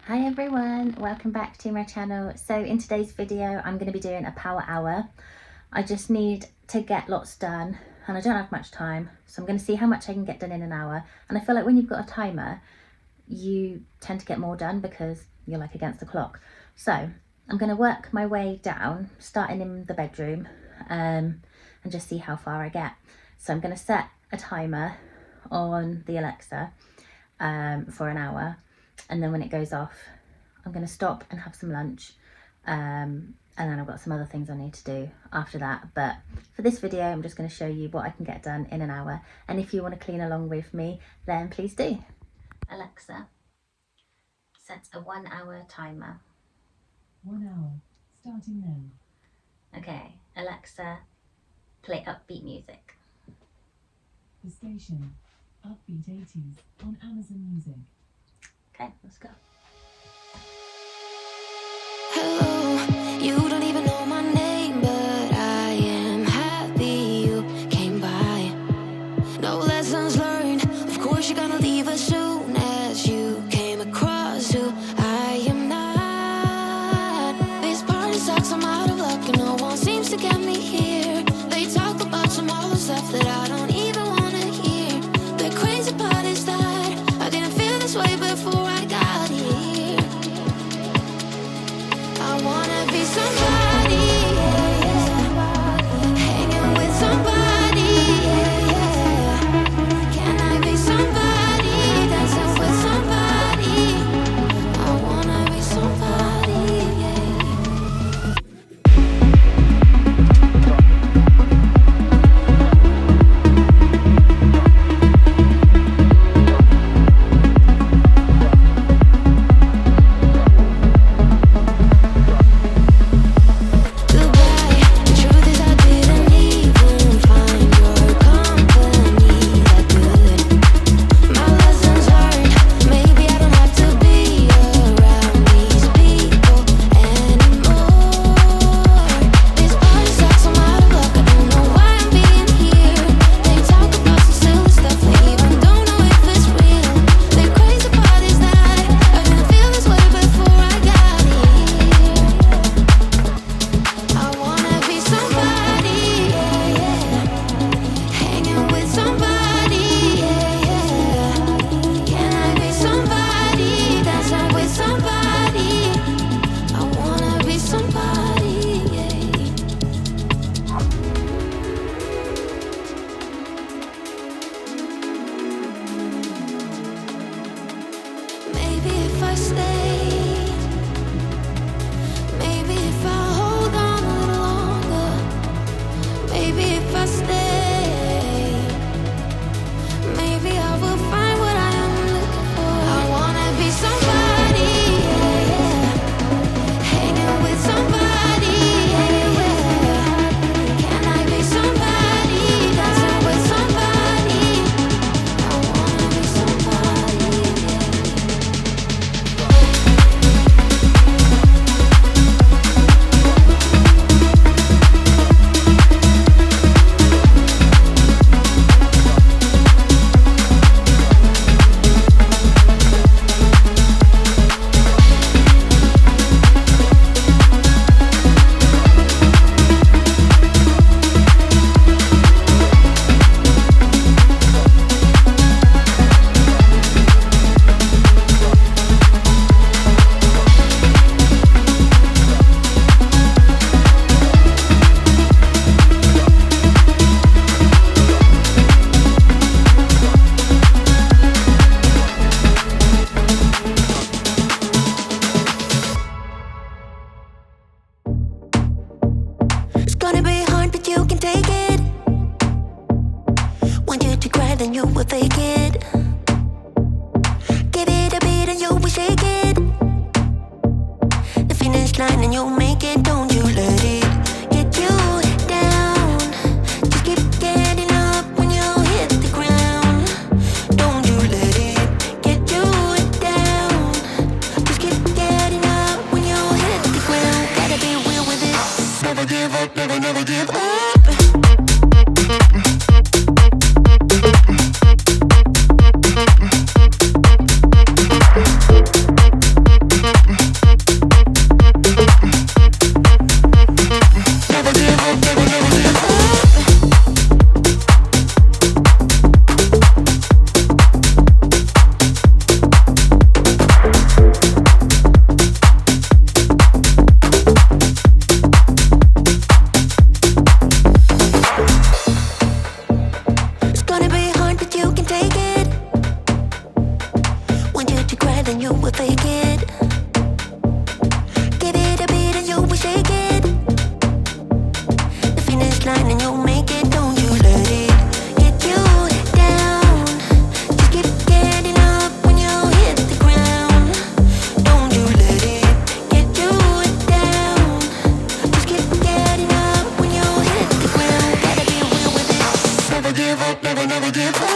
Hi everyone, welcome back to my channel. So in today's video I'm going to be doing a power hour. I just need to get lots done and I don't have much time, so I'm going to see how much I can get done in an hour. And I feel like when you've got a timer you tend to get more done because you're like against the clock. So I'm going to work my way down, starting in the bedroom, and just see how far I get. So I'm going to set a timer on the Alexa for an hour, and then when it goes off I'm going to stop and have some lunch, and then I've got some other things I need to do after that. But for this video I'm just going to show you what I can get done in an hour, and if you want to clean along with me then please do. Alexa, set a 1 hour timer. 1 hour, starting now. Okay, Alexa, play upbeat music. The station, Upbeat 80s on Amazon Music. Okay, let's go. Hello, you don't even know my name, but I am happy you came by. No lessons learned, of course you're gonna leave as soon as you came across who I am not. This party sucks, I'm out of luck, and no one seems to get me here. They talk about some other stuff that I don't even wanna hear. The crazy part is that I didn't feel this way before I got here. I wanna be somebody, hanging with somebody, Can I be somebody, dancing with somebody? I wanna be somebody, Goodbye. The truth is I didn't even find your company that good. My lessons learned, maybe I don't have to be around these people anymore. This party sucks, I'm out of luck, I don't know why I'm being here. They talk about some silly stuff, they even don't know if it's real. The crazy part is that I didn't feel this way before I got here. I wanna be somebody, hanging with somebody, Can I be somebody, dancing with somebody? I wanna be somebody, Maybe if I stay, maybe if I hold on a little longer, maybe if I stay, maybe I will find what I am looking for. I wanna be somebody, hanging with somebody, Can I be somebody, dancing with somebody? I wanna be somebody, It's gonna be hard, but you can take it. Want you to cry, then you will fake it. Give it a beat and you will shake it. The finish line and you'll make it. Don't you let it get you down. Just keep getting up when you hit the ground. Don't you let it get you down. Just keep getting up when you hit the ground. Gotta be real with it. Never give up, never give up. would fake it. Give it a beat and you will shake it. The finish line and you'll make it. Don't you let it get you down. Just keep getting up when you hit the ground. Don't you let it get you down. Just keep getting up when you hit the ground. Gotta be real with it. Never give up, never, never give up.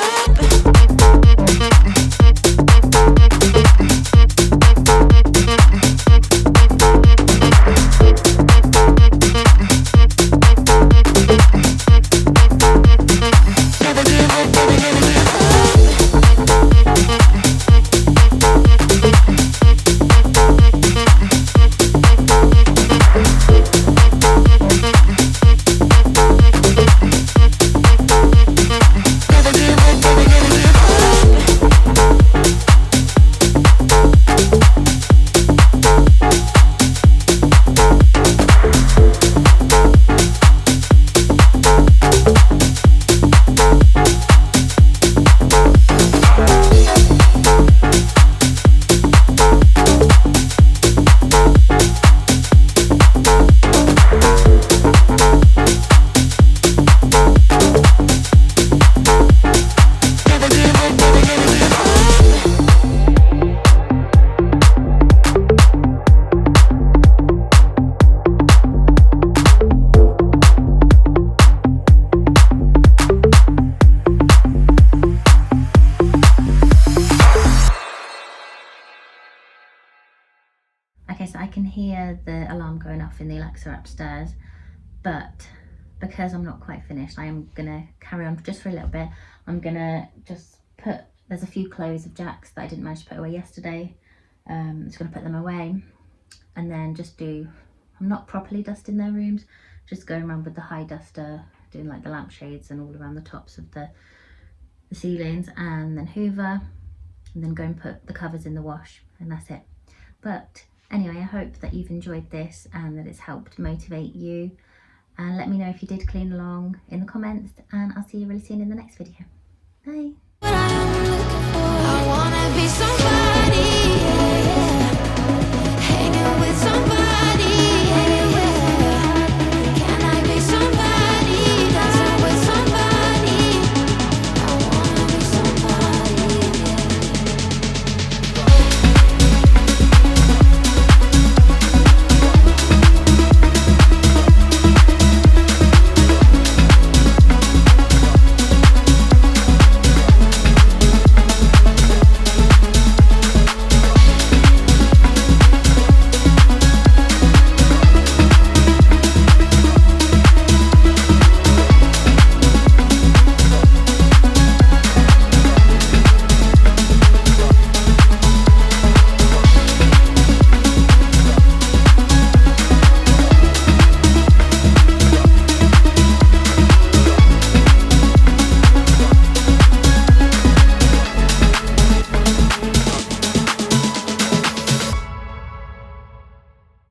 Okay, so I can hear the alarm going off in the Alexa upstairs, but because I'm not quite finished, I am gonna carry on just for a little bit. I'm gonna just put, there's a few clothes of Jack's that I didn't manage to put away yesterday. I'm just gonna put them away and then just do, I'm not properly dusting their rooms, just going around with the high duster, doing like the lampshades and all around the tops of the ceilings, and then hoover, and then go and put the covers in the wash, and that's it. But anyway, I hope that you've enjoyed this and that it's helped motivate you, and let me know if you did clean along in the comments, and I'll see you really soon in the next video. Bye. What I'm looking for, I wanna be somebody.